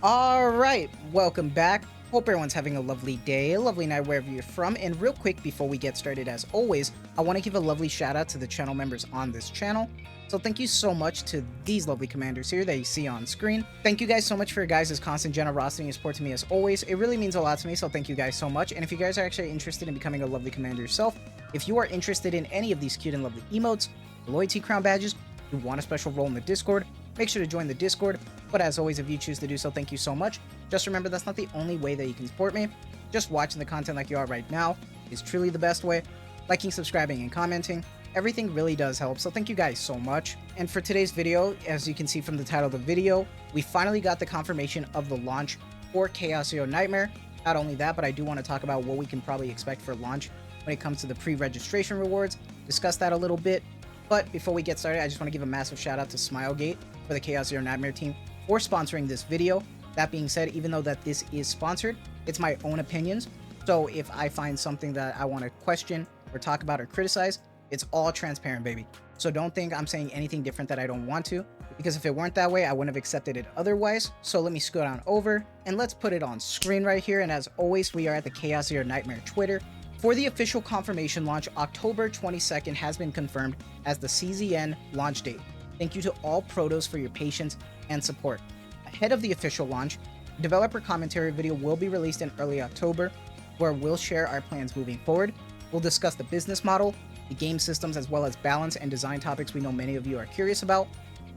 Alright, welcome back. Hope everyone's having a lovely day, a lovely night wherever you're from. And real quick before we get started, as always, I want to give a lovely shout out to the channel members on this channel. So thank you so much to these lovely commanders here that you see on screen. Thank you guys so much for your guys' constant generosity and support to me as always. It really means a lot to me, so thank you guys so much. And if you guys are actually interested in becoming a lovely commander yourself, if you are interested in any of these cute and lovely emotes, loyalty crown badges, you want a special role in the Discord, make sure to join the Discord. But as always, if you choose to do so, thank you so much. Just remember, that's not the only way that you can support me. Just watching the content like you are right now is truly the best way. Liking, subscribing, and commenting, everything really does help, so thank you guys so much. And for today's video, as you can see from the title of the video, we finally got the confirmation of the launch for Chaos Hero Nightmare. Not only that, but I do want to talk about what we can probably expect for launch when it comes to the pre-registration rewards, discuss that a little bit. But before we get started, I just want to give a massive shout out to Smilegate for the Chaos Hero Nightmare team for sponsoring this video. That being said, even though that this is sponsored, it's my own opinions. So if I find something that I want to question or talk about or criticize, it's all transparent, baby. So don't think I'm saying anything different that I don't want to, because if it weren't that way, I wouldn't have accepted it otherwise. So let me scroll down over and let's put it on screen right here. And as always, we are at the Chaos Hero Nightmare Twitter. For the official confirmation launch, October 22nd has been confirmed as the CZN launch date. Thank you to all Protos for your patience and support. Ahead of the official launch, developer commentary video will be released in early October, where we'll share our plans moving forward. We'll discuss the business model, the game systems, as well as balance and design topics we know many of you are curious about.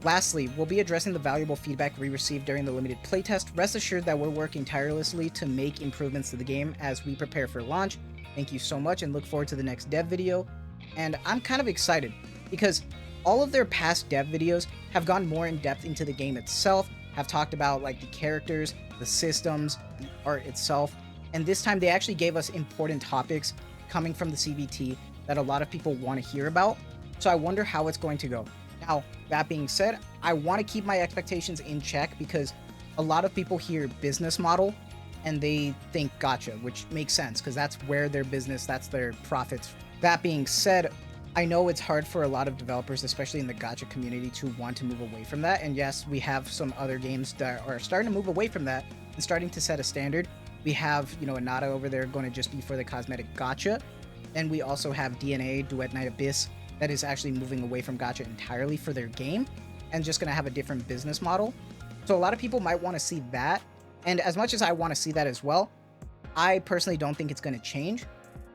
Lastly, we'll be addressing the valuable feedback we received during the limited playtest. Rest assured that we're working tirelessly to make improvements to the game as we prepare for launch. Thank you so much and look forward to the next dev video. And I'm kind of excited because all of their past dev videos have gone more in depth into the game itself, have talked about like the characters, the systems, the art itself. And this time they actually gave us important topics coming from the CBT that a lot of people want to hear about. So I wonder how it's going to go. Now, that being said, I want to keep my expectations in check because a lot of people hear business model and they think gacha, which makes sense because that's where their business, that's their profits. That being said, I know it's hard for a lot of developers, especially in the gacha community, to want to move away from that. And yes, we have some other games that are starting to move away from that and starting to set a standard. We have, Anata over there going to just be for the cosmetic gacha. And we also have DNA, Duet Night Abyss, that is actually moving away from gacha entirely for their game and just going to have a different business model. So a lot of people might want to see that. And as much as I want to see that as well, I personally don't think it's going to change.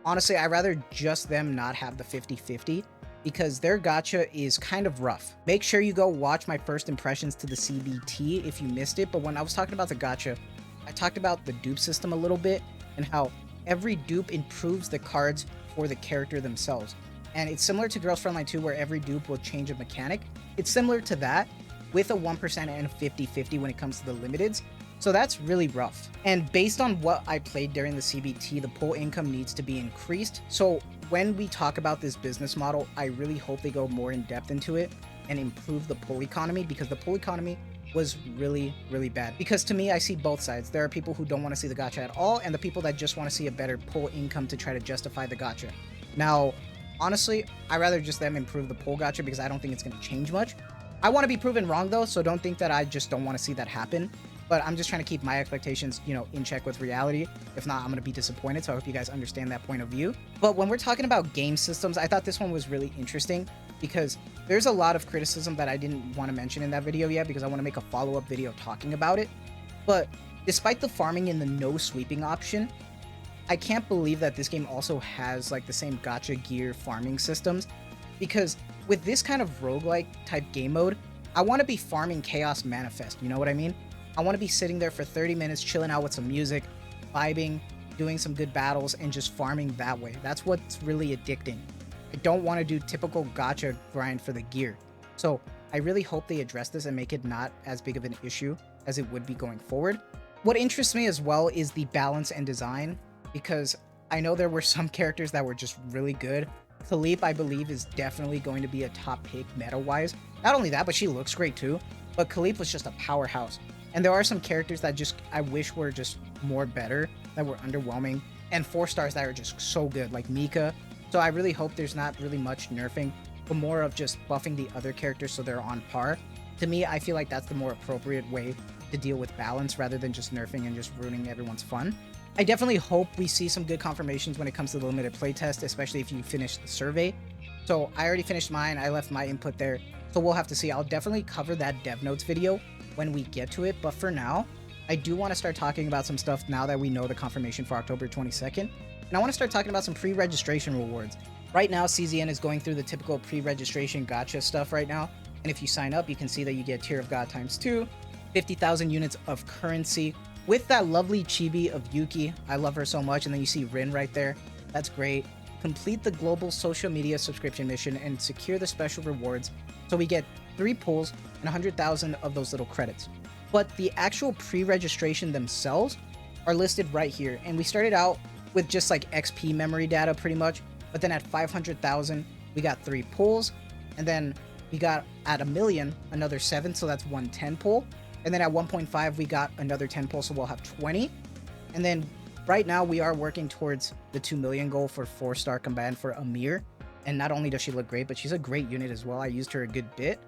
Honestly, I'd rather just them not have the 50-50 because their gacha is kind of rough. Make sure you go watch my first impressions to the CBT if you missed it. But when I was talking about the gacha, I talked about the dupe system a little bit and how every dupe improves the cards for the character themselves. And it's similar to Girls Frontline 2 where every dupe will change a mechanic. It's similar to that with a 1% and 50-50 when it comes to the limiteds. So that's really rough. And based on what I played during the CBT, the pull income needs to be increased. So when we talk about this business model, I really hope they go more in depth into it and improve the pull economy, because the pull economy was really, really bad. Because to me, I see both sides. There are people who don't want to see the gacha at all, and the people that just want to see a better pull income to try to justify the gacha. Now, honestly, I'd rather just them improve the pull gacha because I don't think it's going to change much. I want to be proven wrong though, so don't think that I just don't want to see that happen. But I'm just trying to keep my expectations, in check with reality. If not, I'm going to be disappointed. So I hope you guys understand that point of view. But when we're talking about game systems, I thought this one was really interesting because there's a lot of criticism that I didn't want to mention in that video yet because I want to make a follow-up video talking about it. But despite the farming in the no sweeping option, I can't believe that this game also has like the same gacha gear farming systems, because with this kind of roguelike type game mode, I want to be farming Chaos Manifest. You know what I mean? I want to be sitting there for 30 minutes, chilling out with some music, vibing, doing some good battles, and just farming that way. That's what's really addicting. I don't want to do typical gacha grind for the gear. So I really hope they address this and make it not as big of an issue as it would be going forward. What interests me as well is the balance and design, because I know there were some characters that were just really good. Khaleep, I believe, is definitely going to be a top pick meta-wise. Not only that, but she looks great too. But Khaleep was just a powerhouse. And there are some characters that I wish were just more better, that were underwhelming. And 4 stars that are just so good, like Mika. So I really hope there's not really much nerfing, but more of just buffing the other characters so they're on par. To me, I feel like that's the more appropriate way to deal with balance rather than just nerfing and just ruining everyone's fun. I definitely hope we see some good confirmations when it comes to the limited playtest, especially if you finish the survey. So I already finished mine. I left my input there. So we'll have to see. I'll definitely cover that dev notes video when we get to it. But for now, I do want to start talking about some stuff now that we know the confirmation for October 22nd. And I want to start talking about some pre-registration rewards. Right now, CZN is going through the typical pre-registration gacha stuff right now. And if you sign up, you can see that you get Tier of God ×2, 50,000 units of currency, with that lovely chibi of Yuki. I love her so much. And then you see Rin right there. That's great. Complete the global social media subscription mission and secure the special rewards. So we get 3 pulls and 100,000 of those little credits. But the actual pre-registration themselves are listed right here. And we started out with just like XP memory data pretty much. But then at 500,000, we got 3 pulls. And then we got at 1 million, another 7. So that's 110 pull. And then at 1.5, we got another 10 pull, so we'll have 20. And then right now, we are working towards the 2 million goal for 4-star combatant for Amir. And not only does she look great, but she's a great unit as well. I used her a good bit.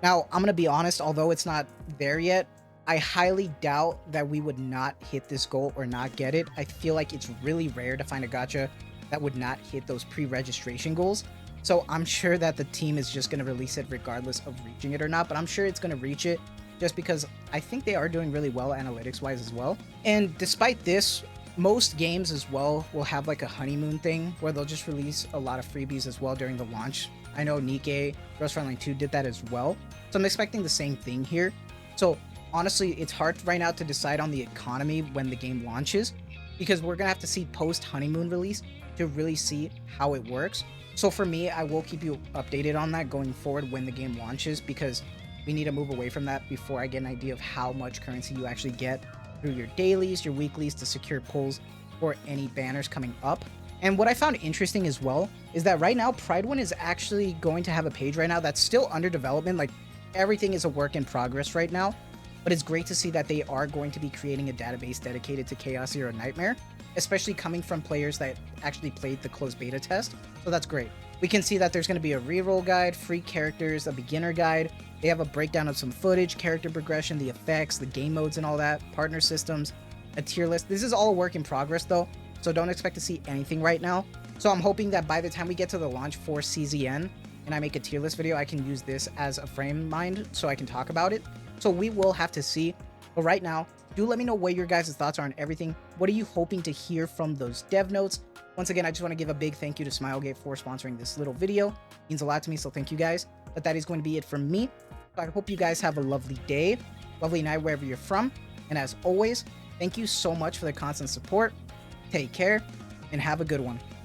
Now, I'm going to be honest, although it's not there yet, I highly doubt that we would not hit this goal or not get it. I feel like it's really rare to find a gacha that would not hit those pre-registration goals. So I'm sure that the team is just going to release it regardless of reaching it or not, but I'm sure it's going to reach it. Just because I think they are doing really well analytics-wise as well. And despite this, most games as well will have like a honeymoon thing where they'll just release a lot of freebies as well during the launch. I know Nikkei, Girls Frontline 2 did that as well. So I'm expecting the same thing here. So honestly, it's hard right now to decide on the economy when the game launches because we're going to have to see post-honeymoon release to really see how it works. So for me, I will keep you updated on that going forward when the game launches because we need to move away from that before I get an idea of how much currency you actually get through your dailies, your weeklies to secure pulls or any banners coming up. And what I found interesting as well is that right now Prydwen is actually going to have a page right now that's still under development. Like everything is a work in progress right now, but it's great to see that they are going to be creating a database dedicated to Chaos Hero Nightmare, especially coming from players that actually played the closed beta test. So that's great. We can see that there's going to be a reroll guide, free characters, a beginner guide. They have a breakdown of some footage, character progression, the effects, the game modes and all that, partner systems, a tier list. This is all a work in progress though, so don't expect to see anything right now. So I'm hoping that by the time we get to the launch for CZN and I make a tier list video, I can use this as a frame mind so I can talk about it. So we will have to see. But right now, do let me know what your guys' thoughts are on everything. What are you hoping to hear from those dev notes? Once again, I just want to give a big thank you to Smilegate for sponsoring this little video. It means a lot to me, so thank you guys. But that is going to be it from me. So I hope you guys have a lovely day, lovely night wherever you're from. And as always, thank you so much for the constant support. Take care and have a good one.